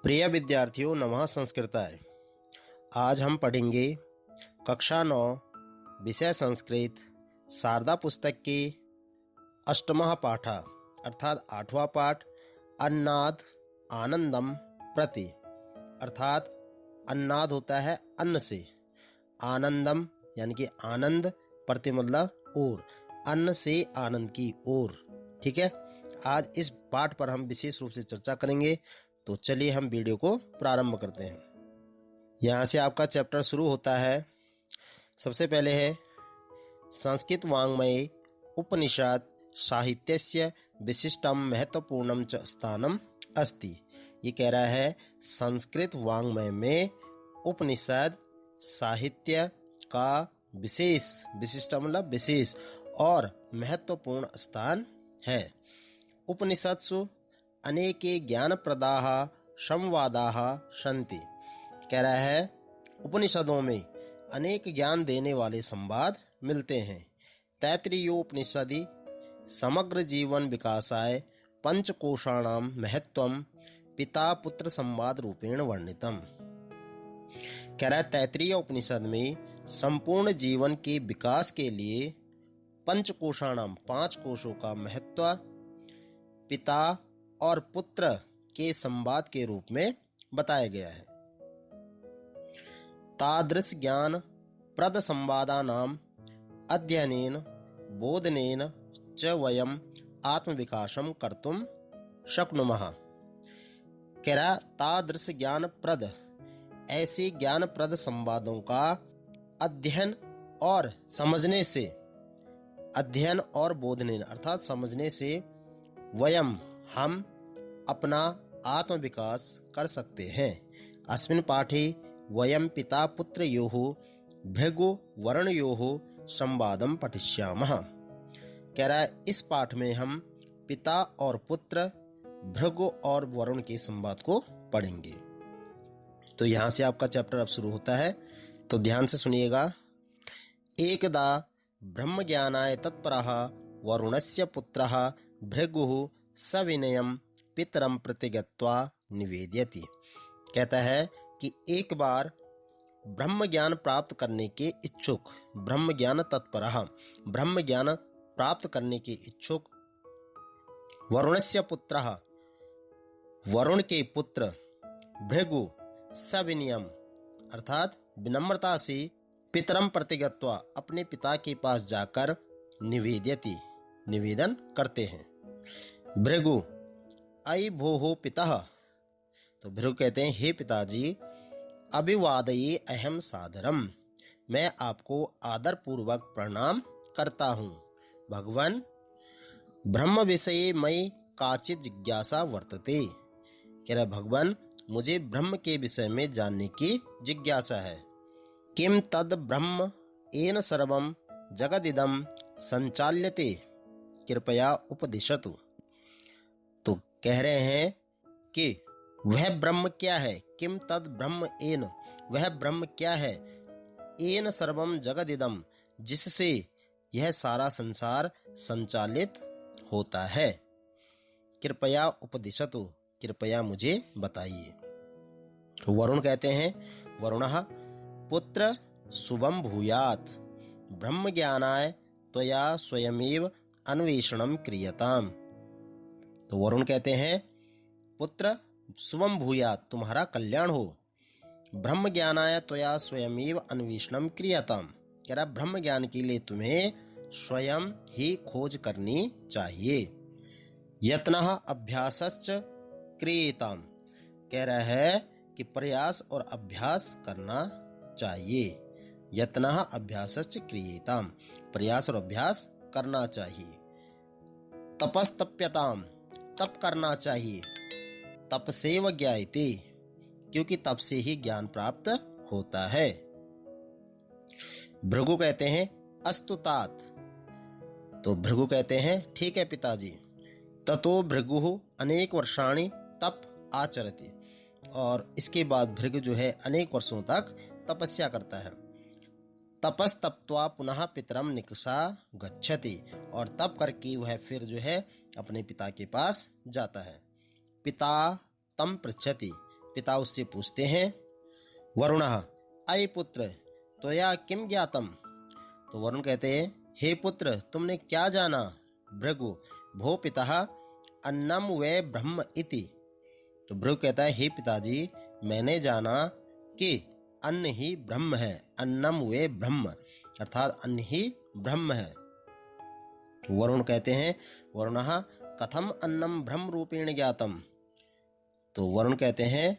प्रिय विद्यार्थियों, नमः संस्कृताय। आज हम पढ़ेंगे कक्षा 9 विषय संस्कृत शारदा पुस्तक के अष्टमः पाठ अर्थात 8वां पाठ अन्नाद आनंदम प्रति अर्थात अन्नाद होता है अन्न से, आनंदम यानी कि आनंद, प्रति मतलब ओर, अन्न से आनंद की ओर। ठीक है, आज इस पाठ पर हम विशेष रूप से चर्चा करेंगे। तो चलिए हम वीडियो को प्रारंभ करते हैं। यहाँ से आपका चैप्टर शुरू होता है। सबसे पहले है संस्कृत वाङ्मये उपनिषद साहित्यस्य विशिष्टम महत्वपूर्णम च स्थानम अस्ति। ये कह रहा है संस्कृत वाङ्मय में उपनिषद साहित्य का विशिष्ट मतलब विशेष और महत्वपूर्ण स्थान है। उपनिषत्सु अनेके ज्ञानप्रदाः संवादाः सन्ति। कह रहा है उपनिषदों में अनेक ज्ञान देने वाले संवाद मिलते हैं। तैत्तिरीयोपनिषदि समग्र जीवन विकासाय पंचकोशाणां महत्वम पिता पुत्र संवाद रूपेण वर्णितम। कह रहा है तैत्तिरीय उपनिषद में संपूर्ण जीवन के विकास के लिए पंचकोशाणाम 5 कोशों का महत्व पिता और पुत्र के संवाद के रूप में बताया गया है। तादृश ज्ञान प्रद संवादानाम अध्ययनेन बोधनेन च वयम आत्मविकासम कर्तुम शक्नुमः। कह रहा तादृश ज्ञान प्रद, ऐसे ज्ञान प्रद संवादों का अध्ययन और समझने से, अध्ययन और बोधनेन अर्थात समझने से वयम हम अपना आत्मविकास कर सकते हैं। अस्मिन् पाठे वयम पिता पुत्रयोः भृगु वरुणयोः संवादम पठिष्यामः। कह रहा है इस पाठ में हम पिता और पुत्र भृगु और वरुण के संवाद को पढ़ेंगे। तो यहाँ से आपका चैप्टर अब शुरू होता है, तो ध्यान से सुनिएगा। एकदा ब्रह्मज्ञानाय तत्परः वरुणस्य पुत्रः भृगुः सविनयम पितरम प्रति गत्वा निवेदयति। कहता है कि एक बार ब्रह्म ज्ञान प्राप्त करने के इच्छुक, ब्रह्म ज्ञान तत्परः, ब्रह्म ज्ञान प्राप्त करने के इच्छुक वरुणस्य पुत्रः, वरुण के पुत्र भृगु सविनयम अर्थात विनम्रता से पितरम प्रति गत्वा अपने पिता के पास जाकर निवेदयति निवेदन करते हैं। भृगु अयि भोः पितः, तो भृगु कहते हैं हे पिताजी, अभिवादये अहम सादरम, मैं आपको आदर पूर्वक प्रणाम करता हूँ। भगवान ब्रह्म विषये मयि काचित् जिज्ञासा वर्तते। कह रहा भगवान मुझे ब्रह्म के विषय में जानने की जिज्ञासा है। किम तद ब्रह्म येन सर्वम जगदिदम संचाल्यते कृपया उपदिशतु। तो कह रहे हैं कि वह ब्रह्म क्या है, किम तद ब्रह्म येन, वह ब्रह्म क्या है, येन सर्वम जगदिदम, जिससे यह सारा संसार संचालित होता है। कृपया उपदिशतु, कृपया मुझे बताइए। वरुण कहते हैं वरुणः पुत्र शुभम भूयात् ब्रह्म ज्ञानाय त्वया स्वयमेव अन्वेषणम क्रियताम। तो वरुण कहते हैं पुत्र शुभम भूयात्, तुम्हारा कल्याण हो, ब्रह्म ज्ञानाय त्वया स्वयमेव अन्वेषणम क्रियताम। कह रहा ब्रह्म ज्ञान के लिए तुम्हें स्वयं ही खोज करनी चाहिए। यत्नः अभ्यासश्च क्रियताम, कह रहा है कि प्रयास और अभ्यास करना चाहिए। यत्नः अभ्यासश्च क्रियताम, प्रयास और अभ्यास करना चाहिए। तपस्तप्यताम, तप करना चाहिए। तपसेव ज्ञायते, क्योंकि तप से ही ज्ञान प्राप्त होता है। भृगु कहते हैं अस्तु तात, तो भृगु कहते हैं ठीक है पिताजी। ततो भृगु अनेक वर्षाणि तप आचरति, और इसके बाद भृगु जो है अनेक वर्षों तक तपस्या करता है। तपस्तप्त्वा पुनः पितरम निकषा गच्छति, और तप करके वह फिर जो है अपने पिता के पास जाता है। पिता तम पृच्छति, पिता उससे पूछते हैं, वरुणः अयि पुत्र त्वया किम ज्ञातम। तो वरुण कहते हैं, हे पुत्र तुमने क्या जाना। भृगु भो पितः अन्नम वे ब्रह्म इति। तो भृगु कहता है, हे पिताजी मैंने जाना कि अन्न ही ब्रह्म है, अन्नम वे ब्रह्म, अर्थात अन्न ही ब्रह्म है। वरुण कहते हैं, वरुणः कथम अन्नम ब्रह्म रूपेण ज्ञातम। तो वरुण कहते हैं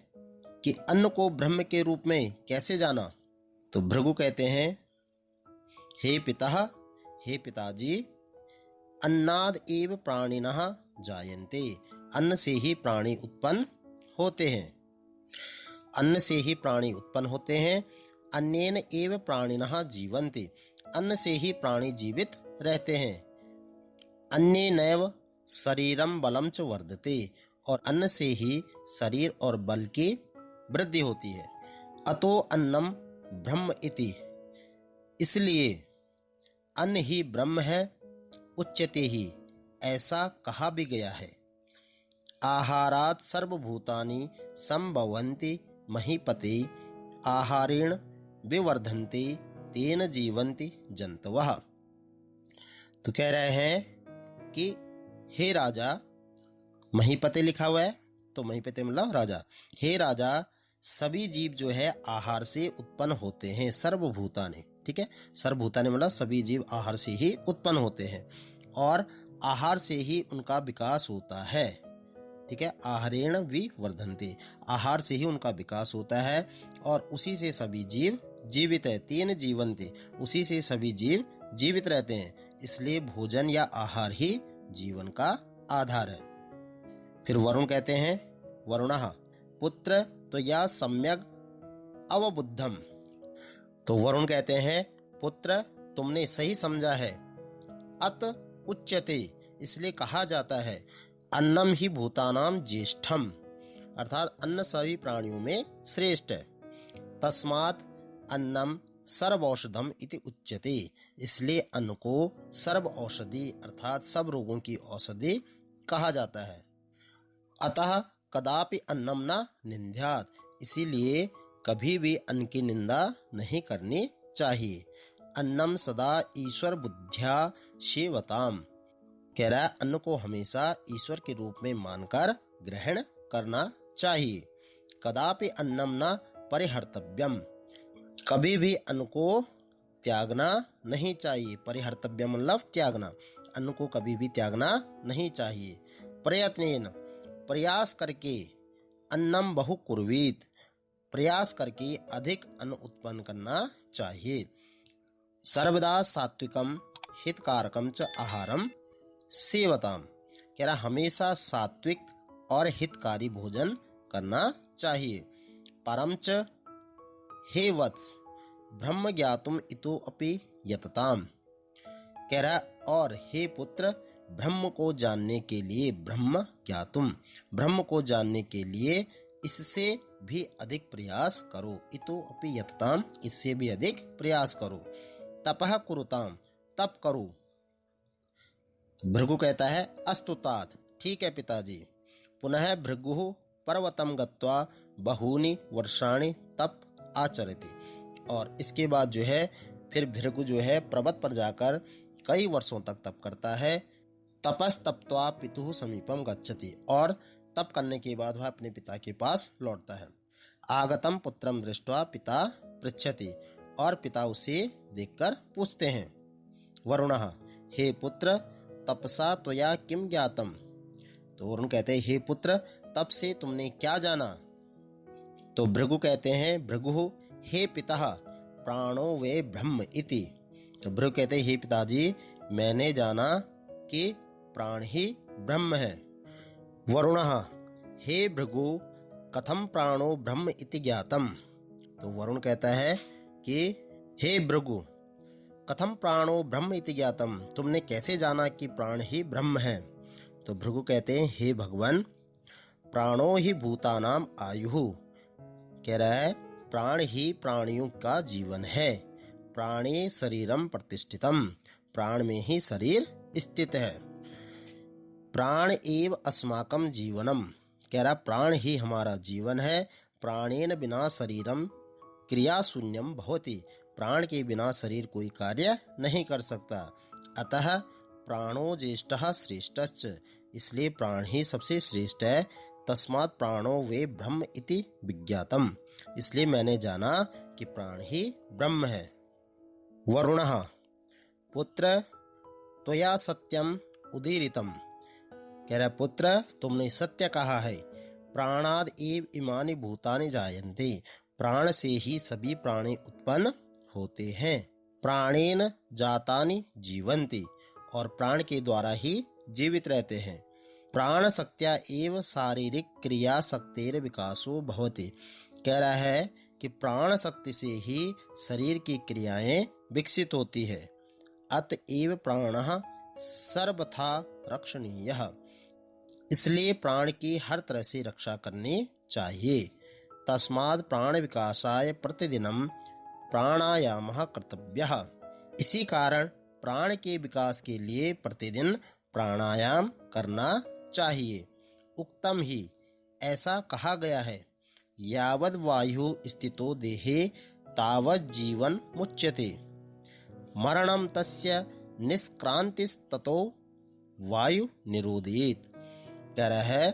कि अन्न को ब्रह्म के रूप में कैसे जाना। तो भृगु कहते हैं, हे पितः, हे पिताजी, अन्नाद एव प्राणिनः जायन्ते, अन्न से ही प्राणी उत्पन्न होते हैं, अन्न से ही प्राणी उत्पन्न होते हैं। अन्नेन एव प्राणिनः जीवन्ते, अन्न से ही प्राणी जीवित रहते हैं। अन्नेनैव शरीरम बलम च वर्धते, और अन्न से ही शरीर और बल की वृद्धि होती है। अतो अन्नम ब्रह्म इति, इसलिए अन्न ही ब्रह्म है। उच्यते ही, ऐसा कहा भी गया है। आहारात सर्वभूतानि संभवन्ति महीपते, आहारेण विवर्धन्ते तेन जीवन्ति जंतवः। तो कह रहे हैं कि हे राजा, महीपते लिखा हुआ है तो महीपते मतलब राजा, हे राजा सभी जीव जो है आहार से उत्पन्न होते हैं, सर्वभूतानि, ठीक है, सर्वभूतानि मतलब सभी जीव आहार से ही उत्पन्न होते हैं और आहार से ही उनका विकास होता है, ठीक है। आहारेण विवर्धन्ते, आहार से ही उनका विकास होता है और उसी से सभी जीव जीवित है। तेन जीवन्ते, उसी से सभी जीव जीवित रहते हैं, इसलिए भोजन या आहार ही जीवन का आधार है। फिर वरुण कहते हैं, वरुणः पुत्र तो या सम्यक अवबुद्धम। तो वरुण कहते हैं, पुत्र तुमने सही समझा है। अत उच्यते, इसलिए कहा जाता है, अन्नम ही भूतानाम ज्येष्ठम, अर्थात अन्न सभी प्राणियों में श्रेष्ठ है। तस्मात् अन्नम सर्व औषधम इति उच्यते, इसलिए अन्न को सर्व औषधि अर्थात सब रोगों की औषधि कहा जाता है। अतः कदापि अन्नम न निंद्यात्, इसीलिए कभी भी अन्न की निंदा नहीं करनी चाहिए। अन्नम सदा ईश्वर बुद्ध्या सेवताम, कह रहा है अन्न को हमेशा ईश्वर के रूप में मानकर ग्रहण करना चाहिए। कदापि अन्नम न परिहर्तव्यम, कभी भी अन्न को त्यागना नहीं चाहिए। परिहर्तव्यम मतलब त्यागना, अन्न को कभी भी त्यागना नहीं चाहिए। प्रयत्नेन, प्रयास करके, अन्नम बहु कुर्वीत, प्रयास करके अधिक अन्न उत्पन्न करना चाहिए। सर्वदा सात्विकम हितकारकम च आहारम सेवताम, कह रहा हमेशा सात्विक और हितकारी भोजन करना चाहिए। परम च हे वत्स ब्रह्म ज्ञातुम इतो अपि यतताम, कह रहा और हे पुत्र ब्रह्म को जानने के लिए, ब्रह्म ज्ञातुम ब्रह्म को जानने के लिए इससे भी अधिक प्रयास करो। इतो अपि यतताम, इससे भी अधिक प्रयास करो। तपः कुरुताम, तप करो। भृगु कहता है अस्तु तात, ठीक है पिताजी। पुनः भृगु पर्वतम गत्वा बहूनि वर्षाणि तप आचरति, और इसके बाद जो है फिर भृगु जो है पर्वत पर जाकर कई वर्षों तक तप करता है। तपस्तप्त्वा पितुः समीपम गच्छति, और तप करने के बाद वह अपने पिता के पास लौटता है। आगतम पुत्रम दृष्ट्वा पिता पृच्छति, और पिता उसे देखकर पूछते हैं, वरुणः हे पुत्र तपसा त्वया किम ज्ञातम। तो वरुण कहते हैं, हे पुत्र तप से तुमने क्या जाना। तो भृगु कहते हैं, भृगु हे पितः प्राणो वे ब्रह्म इति। तो भृगु कहते हैं, हे पिताजी मैंने जाना कि प्राण ही ब्रह्म है। वरुणः हे भृगु कथम प्राणो ब्रह्म इति ज्ञातम। तो वरुण कहता है कि हे भृगु कथम प्राणो ब्रह्म इति ज्ञातम, तुमने कैसे जाना कि प्राण ही ब्रह्म है। तो भृगु कहते हैं, हे भगवान प्राणो ही भूतानाम आयुः, कह रहा है प्राण ही प्राणियों का जीवन है। प्राणे शरीरम प्रतिष्ठितम, प्राण में ही शरीर स्थित है। प्राण एव अस्माकं जीवनम, कह रहा प्राण ही हमारा जीवन है। प्राणेन बिना शरीरम क्रियाशून्यम भवति। प्राण के बिना शरीर कोई कार्य नहीं कर सकता। अतः प्राणो ज्येष्ठः श्रेष्ठश्च, इसलिए प्राण ही सबसे श्रेष्ठ है। तस्मात् प्राणो वे ब्रह्म इति विज्ञातम, इसलिए मैंने जाना कि प्राण ही ब्रह्म है। वरुणः पुत्र त्वया सत्यम उदीरितम, कह रहा पुत्र तुमने सत्य कहा है। प्राणाद एव इमानि भूतानि जायन्ते, प्राण से ही सभी प्राणी उत्पन्न होते हैं। प्राणेन जातानि जीवन्ति, और प्राण के द्वारा ही जीवित रहते हैं। प्राण शक्त्या एव शारीरिक क्रिया शक्तिर विकासो भवति, कह रहा है कि प्राण शक्ति से ही शरीर की क्रियाएं विकसित होती है। अतएव प्राणः सर्वथा रक्षणीयः, इसलिए प्राण की हर तरह से रक्षा करनी चाहिए। तस्माद् प्राण विकासाय प्रतिदिनम प्राणायामः कर्तव्यः, इसी कारण प्राण के विकास के लिए प्रतिदिन प्राणायाम करना चाहिए। उक्तम ही, ऐसा कहा गया है, यावद वायु स्थितो देहे तावत् जीवन मुच्यते, मरणम तस्य निष्क्रांतिस्ततो वायु निरोधेत। कह रहा है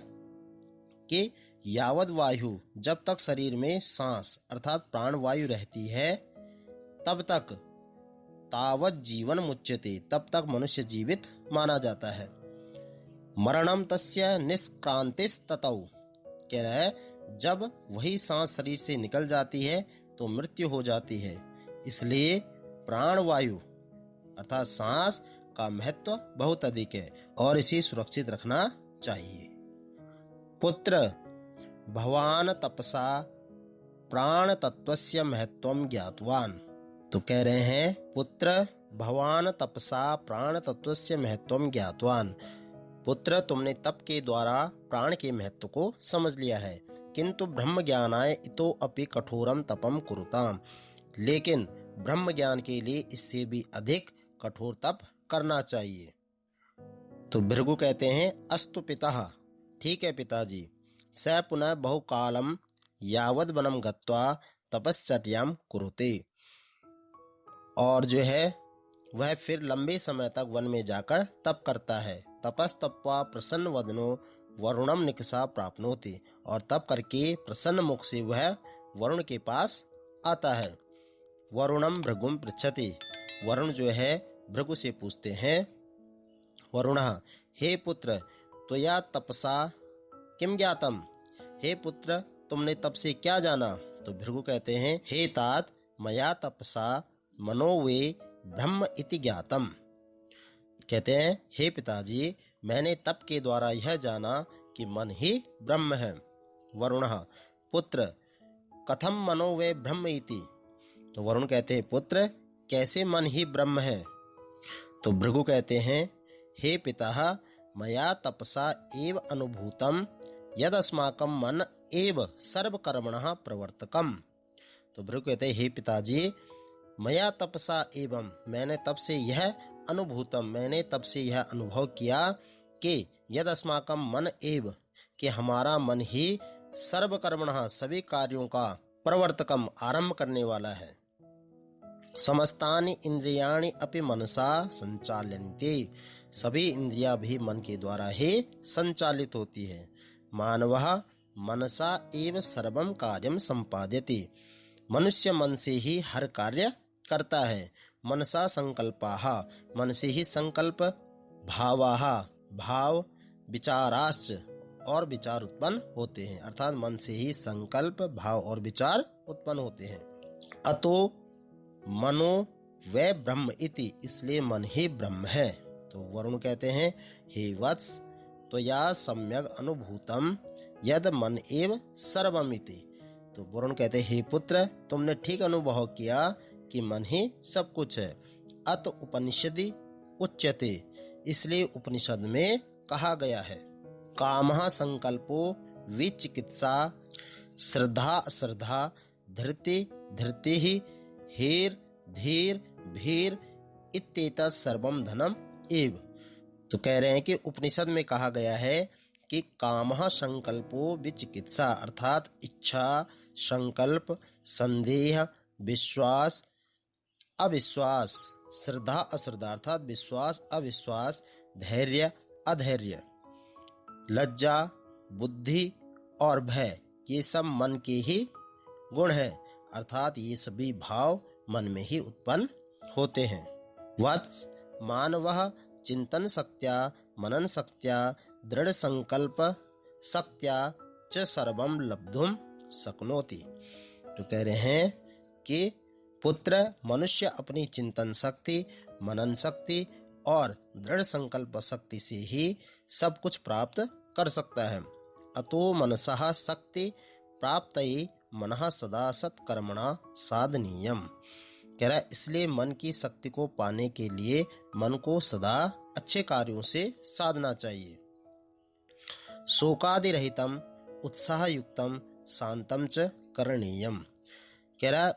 कि यावद वायु, जब तक शरीर में सांस अर्थात प्राण वायु रहती है तब तक, तावत जीवन मुच्यते, तब तक मनुष्य जीवित माना जाता है। मरणम तस्य निष्क्रांतिस ततौ, कह रहा है जब वही सांस शरीर से निकल जाती है तो मृत्यु हो जाती है। इसलिए प्राण वायु अर्थात सांस का महत्व बहुत अधिक है और इसे सुरक्षित रखना चाहिए। पुत्र भवान तपसा प्राण तत्वस्य महत्वम ज्ञातवान, तो कह रहे हैं पुत्र भवान तपसा प्राण तत्वस्य महत्वम ज्ञातवान, पुत्र तुमने तप के द्वारा प्राण के महत्व को समझ लिया है। किंतु ब्रह्म ज्ञानाय इतो अपि कठोरम तपम कुरुताम, लेकिन ब्रह्म ज्ञान के लिए इससे भी अधिक कठोर तप करना चाहिए। तो भृगु कहते हैं अस्तु पितः, ठीक है पिताजी। स पुनः बहुकालम यावद वनम गत्वा तपश्चर्याम कुरुते, और जो है वह फिर लंबे समय तक वन में जाकर तप करता है। तपस्तप्वा प्रसन्न वदनो वरुणम निकषा प्राप्नोति, और तप करके प्रसन्न मुख से वह वरुण के पास आता है। वरुणम भृगुम पृच्छति, वरुण जो है भृगु से पूछते हैं। वरुणः हे पुत्र त्वया तपसा किम ज्ञातम, हे पुत्र तुमने तप से क्या जाना। तो भृगु कहते हैं हे तात मया तपसा मनो वे ब्रह्म इति ज्ञातम, कहते हैं हे पिताजी मैंने तप के द्वारा यह जाना कि मन ही ब्रह्म है। वरुणः पुत्र कथम मनो वे ब्रह्म इति, तो वरुण कहते हैं पुत्र कैसे मन ही ब्रह्म है। तो भृगु कहते हैं हे पिता मया तपसा एव अनुभूतम यदस्माकं मन एव सर्वकर्मणः प्रवर्तकम। तो भृगु कहते हैं हे पिताजी मया तपसा एवं, मैंने तब से यह अनुभूतम, मैंने तब से यह अनुभव किया कि यदस्माकं मन एव, कि हमारा मन ही सर्वकर्मणः सभी कार्यों का प्रवर्तकम आरंभ करने वाला है। समस्तानि इंद्रियाणि अपि मनसा संचाल्यन्ते, सभी इंद्रियां भी मन के द्वारा ही संचालित होती है। मानवः मनसा एव सर्वं कार्यं संपाद्यते, मनुष्य मन से ही हर कार्य करता है। मनसा संकल्पाः, मन से ही संकल्प, भावाः भाव, विचाराश्च और विचार उत्पन्न होते हैं, अर्थात मन से ही संकल्प भाव और विचार उत्पन्न होते हैं। अतो मनो वै ब्रह्म इति, इसलिए मन ही ब्रह्म है। तो वरुण कहते हैं हे वत्स त्वया सम्यक अनुभूतम यद मन एव सर्वमिति, तो वरुण कहते हैं हे पुत्र तुमने ठीक अनुभव किया कि मन ही सब कुछ है। अत उपनिषदि उच्यते, इसलिए उपनिषद में कहा गया है कामः संकल्पो विचिकित्सा श्रद्धा अश्रद्धा धृति धृति ही हेर धीर भीर इत्येतत् सर्वम धनम एव। तो कह रहे हैं कि उपनिषद में कहा गया है कि कामः संकल्पो विचिकित्सा, अर्थात इच्छा, संकल्प, संदेह, विश्वास, अविश्वास, श्रद्धा, अश्रद्धा, अर्थात विश्वास, अविश्वास, धैर्य, अधैर्य, लज्जा, बुद्धि और भय, ये सब मन के ही गुण हैं, अर्थात ये सभी भाव मन में ही उत्पन्न होते हैं। वत्स मानवः चिंतन शक्त्या, मनन शक्त्या, दृढ़ संकल्प शक्त्या च सर्वं लब्धुम शक्नोति। तो कह रहे हैं कि पुत्र मनुष्य अपनी चिंतन शक्ति, मनन शक्ति और दृढ़ संकल्प शक्ति से ही सब कुछ प्राप्त कर सकता है। अतो मनसः शक्ति प्राप्तये मनः सदा सत्कर्मणा साधनीयम। कह रहा है इसलिए मन की शक्ति को पाने के लिए मन को सदा अच्छे कार्यों से साधना चाहिए। शोकादि रहितम उत्साह युक्तम शांतम च करणीयम। कह रहा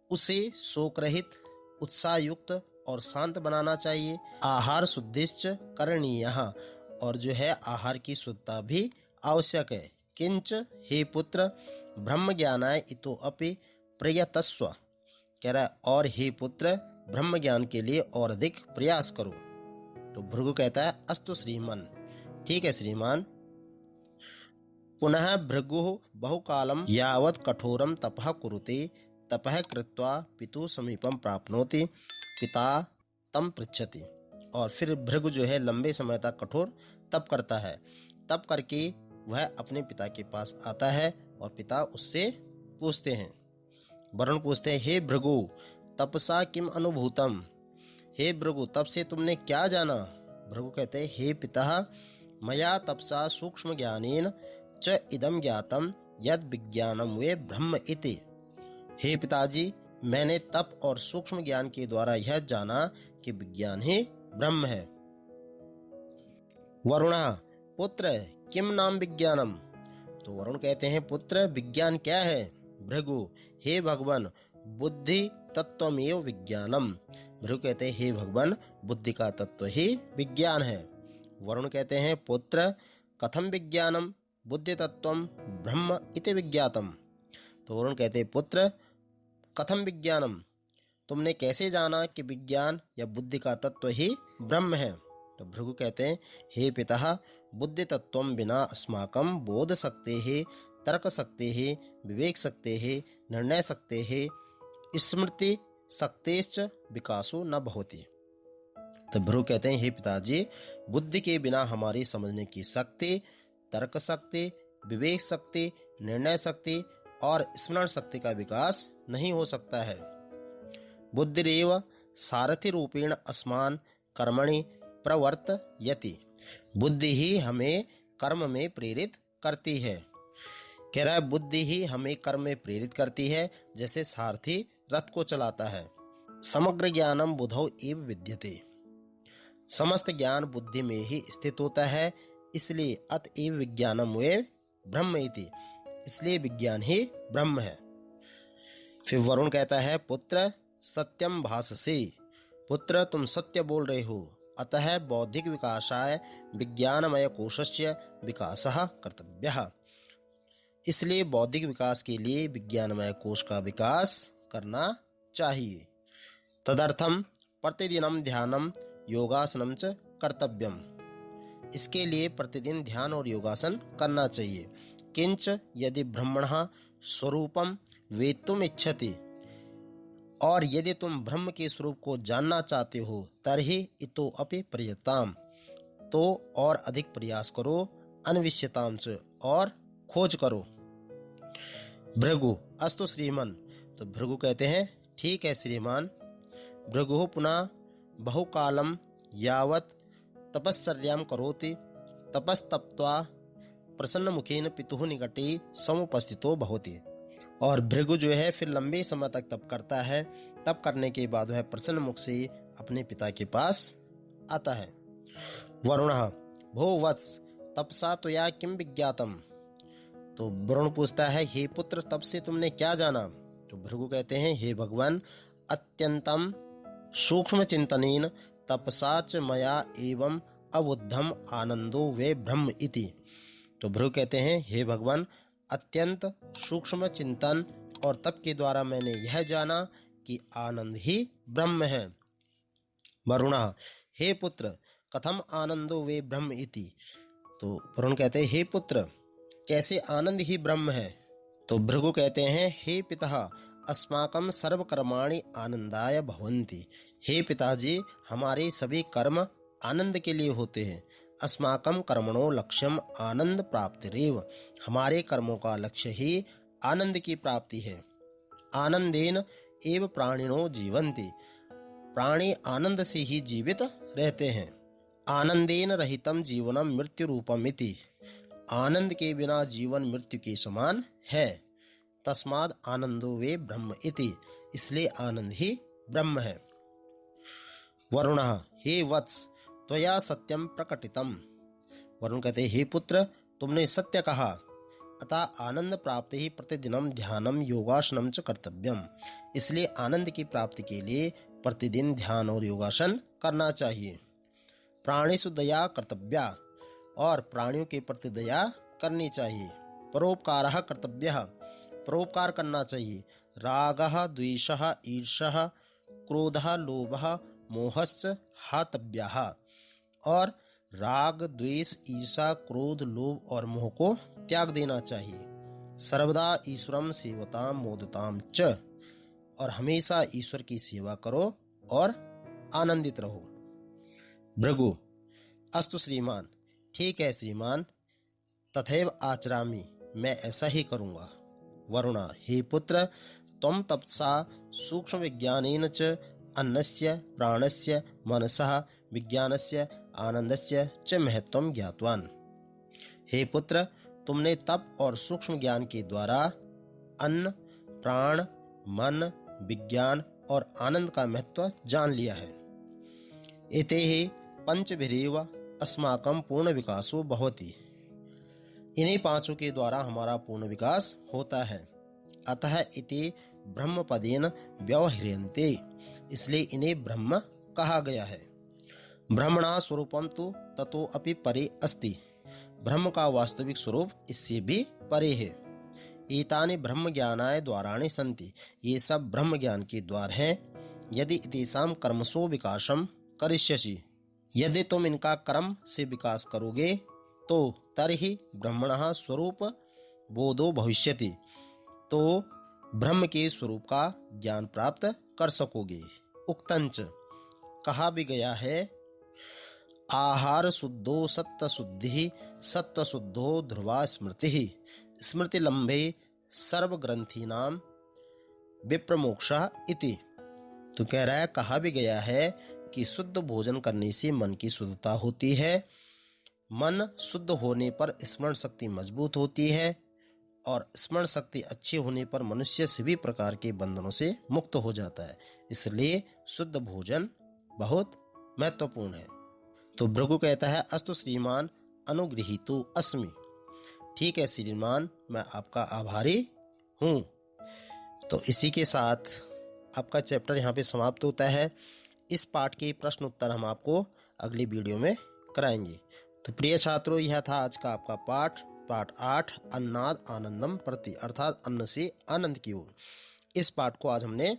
उसे शोक रहित, उत्साह युक्त और शांत बनाना चाहिए। आहार शुद्धिश्च करणीयः, और जो है आहार की शुद्धता भी आवश्यक है। किंच हे पुत्र ब्रह्म ज्ञानाय इतो अपि प्रयतस्व। कह रहा है और हे पुत्र ब्रह्म ज्ञान के लिए और अधिक प्रयास करो। तो भृगु कहता है अस्तु श्रीमन, ठीक है श्रीमान। पुनः भृगु बहुकालम यावत् कठोरम तपः कुरुते, तपः कृत्वा पितु समीपम प्राप्नोति, पिता तम पृच्छति। और फिर भृगु जो है लंबे समय तक कठोर तप करता है। तप करके वह अपने पिता के पास आता है और पिता उससे पूछते हैं, वरुण पूछते हैं, हे भृगु तपसा किम अनुभूतम। हे भृगु तप से तुमने क्या जाना। भृगु कहते हैं, हे पिता मया तपसा सूक्ष्म ज्ञानेन च इदम ज्ञातम यद विज्ञानम वे ब्रह्म इति। हे पिताजी मैंने तप और सूक्ष्म ज्ञान के द्वारा यह जाना कि विज्ञान ही ब्रह्म है। वरुण पुत्र किम नाम विज्ञानम। तो वरुण कहते हैं, पुत्र विज्ञान क्या है। भृगु हे भगवान बुद्धि तत्वमेव विज्ञानम। भृगु कहते हैं, हे भगवान बुद्धि का तत्व ही विज्ञान है। वरुण कहते हैं, पुत्र कथम विज्ञानम बुद्धि तत्वम ब्रह्म इति विज्ञातम। तो वरुण कहते हैं, पुत्र कथम विज्ञानम, तुमने कैसे जाना कि विज्ञान या बुद्धि का तत्व ही ब्रह्म है। तो भृगु कहते हैं, हे पिता बुद्धि तत्वम बिना अस्माकं बोध सकते हैं, तर्क सकते हैं, विवेक सकते हैं, निर्णय सकते हैं, स्मृति शक्तेश्च विकासो न भवति। तो भृगु कहते हैं, हे पिताजी बुद्धि के बिना हमारी समझने की शक्ति, तर्क शक्ति, विवेक शक्ति, निर्णय शक्ति और स्मरण शक्ति का विकास नहीं हो सकता है। बुद्धिरेव सारथि रूपेण अस्मान् कर्मणि प्रवर्तयति। बुद्धि ही हमें कर्म में प्रेरित करती है। कह रहा है बुद्धि ही हमें कर्म में प्रेरित करती है, जैसे सारथी रथ को चलाता है। समग्र ज्ञानम बुद्धौ एव विद्यते। समस्त ज्ञान बुद्धि में ही स्थित होता है, इसलिए अतएव विज्ञानम वे ब्रह्म इति। इसलिए विज्ञान ही ब्रह्म है। फिर वरुण कहता है, पुत्र सत्यम भाससे। पुत्र तुम सत्य बोल रहे हो, अतः बौद्धिक विकासाय विज्ञानमय कोशस्य विकासः कर्तव्यः। इसलिए बौद्धिक विकास के लिए विज्ञानमय कोश का विकास करना चाहिए। तदर्थम प्रतिदिनम ध्यानम योगासनम च कर्तव्यम। इसके लिए प्रतिदिन ध्यान और योगासन करना चाहिए। किंच यदि ब्रह्मणः स्वरूपम वेत्तुम इच्छति, और यदि तुम ब्रह्म के स्वरूप को जानना चाहते हो, तर्हि इतो अपि प्रयताम, तो और अधिक प्रयास करो, अन्विष्यताम च, और खोज करो। भृगु अस्तु श्रीमन। तो भृगु कहते हैं, ठीक है श्रीमान। भृगु पुनः बहुकालम यावत् तपश्चर्यां करोति, तपस्तप्त्वा प्रसन्नमुखेन पितुः निकटे समुपस्थितो भवति। और भृगु जो है फिर लंबे समय तक तप करता है। तप करने के बाद वह प्रसन्न मुख से अपने पिता के पास आता है। वरुणः भो वत्स तपसा त्वया किम विज्ञातम। तो वरुण पूछता है, हे पुत्र तप से तुमने क्या जाना। तो भृगु कहते हैं, हे भगवान अत्यंतम सूक्ष्म चिंतनेन तपसा च मया एवं अबुद्धम आनंदो वे ब्रह्म इति। तो भृगु कहते हैं, हे भगवान, अत्यंत सूक्ष्म चिंतन और तप के द्वारा मैंने यह जाना कि आनंद ही ब्रह्म है। वरुणः, हे पुत्र, कथम आनंदो वे ब्रह्म इति। तो वरुण कहते हैं, हे पुत्र, कैसे आनंद ही ब्रह्म है। तो भृगु कहते हैं, हे पिता, अस्माकं सर्वकर्माणि आनंदाय भवन्ति। हे पिताजी, हमारे सभी कर्म आनंद के लिए होते हैं। अस्माकं कर्मणो लक्ष्यम आनंद प्राप्तिरेव। हमारे कर्मों का लक्ष्य ही आनंद की प्राप्ति है। आनंदेन एव प्राणिनो जीवन्ति। प्राणी आनंद से ही जीवित रहते हैं। आनंदेन रहितम जीवनम मृत्यु रूपमिति। आनंद के बिना जीवन मृत्यु के समान है। तस्माद् आनंदो वे ब्रह्म इति। इसलिए आनंद ही ब्रह्म है। वरुणः, हे वत्स, त्वया सत्यम प्रकटितम। वरुण कहते, हे पुत्र, तुमने सत्य कहा। अतः आनंद प्राप्ति ही प्रतिदिनम ध्यानम योगासनम च कर्तव्यम। इसलिए आनंद की प्राप्ति के लिए प्रतिदिन ध्यान और योगासन करना चाहिए। प्राणिषु दया कर्तव्या। और प्राणियों के प्रति दया करनी चाहिए। परोपकारः कर्तव्यः। परोपकार करना चाहिए। रागः द्वेषः ईर्ष्यः क्रोधः लोभः मोहश्च हातव्यः। और राग द्वेष ईर्ष्या क्रोध लोभ और मोह को त्याग देना चाहिए। सर्वदा ईश्वरम सेवताम मोदताम च। और हमेशा ईश्वर की सेवा करो और आनंदित रहो। भृगु, अस्तु श्रीमान, ठीक है श्रीमान, तथैव आचरामि, मैं ऐसा ही करूँगा। वरुणा, हे पुत्र, त्वं तपसा सूक्ष्म विज्ञानेन च अन्नस्य प्राणस्य मनसः विज्ञानस्य आनंदस्य च महत्वं ज्ञातवान्। हे पुत्र, तुमने तप और सूक्ष्म ज्ञान के द्वारा अन्न, प्राण, मन, विज्ञान और आनंद का महत्व जान लिया है। एतैः पंचभिरेव अस्माकं पूर्ण विकासो भवति। इन्हीं पांचों के द्वारा हमारा पूर्ण विकास होता है। अतः इति ब्रह्मपदेन व्यवह्रियन्ते। इसलिए इन्हें ब्रह्म कहा गया है। ब्रह्मणा स्वरूपम तो ततो अपि परे अस्ति। ब्रह्म का वास्तविक स्वरूप इससे भी परे है। एतानि ब्रह्म ज्ञानाय द्वाराणि सन्ति। ये सब ब्रह्म ज्ञान के द्वार हैं। यदि तेषां कर्मसो विकासम करिष्यसि। यदि तुम इनका कर्म से विकास करोगे तो तर्हि ब्रह्मणः स्वरूप बोधो भविष्यति। तो ब्रह्म के स्वरूप का ज्ञान प्राप्त कर सकोगे। उक्तंच, कहा भी गया है, आहार शुद्धो सत्व शुद्धि सत्व शुद्धो ध्रुवा स्मृति स्मृति लंबे सर्व ग्रंथीनाम विप्रमोक्षः इति। तो कह रहा है, कहा भी गया है कि शुद्ध भोजन करने से मन की शुद्धता होती है। मन शुद्ध होने पर स्मरण शक्ति मजबूत होती है और स्मरण शक्ति अच्छी होने पर मनुष्य सभी प्रकार के बंधनों से मुक्त हो जाता है। इसलिए शुद्ध भोजन बहुत महत्वपूर्ण है। तो भृगु कहता है, अस्तु श्रीमान अनुगृहीतो अस्मि। ठीक है श्रीमान, मैं आपका आभारी हूँ। तो इसी के साथ आपका चैप्टर यहाँ पे समाप्त होता है। इस पाठ के प्रश्न उत्तर हम आपको अगली वीडियो में कराएंगे। तो प्रिय छात्रों, यह था आज का आपका पाठ 8 अन्नाद आनंदम प्रति, अर्थात अन्न से आनंद की ओर। इस पाठ को आज हमने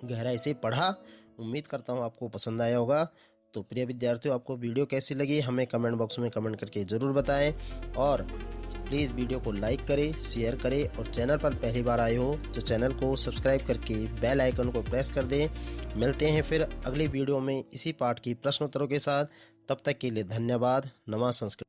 गहराई से पढ़ा। उम्मीद करता हूँ आपको पसंद आया होगा। तो प्रिय विद्यार्थियों, आपको वीडियो कैसी लगी हमें कमेंट बॉक्स में कमेंट करके ज़रूर बताएं। और प्लीज़ वीडियो को लाइक करें, शेयर करें और चैनल पर पहली बार आए हो तो चैनल को सब्सक्राइब करके बेल आइकन को प्रेस कर दें। मिलते हैं फिर अगली वीडियो में इसी पाठ की प्रश्नोत्तरों के साथ। तब तक के लिए धन्यवाद। नमः संस्कृत।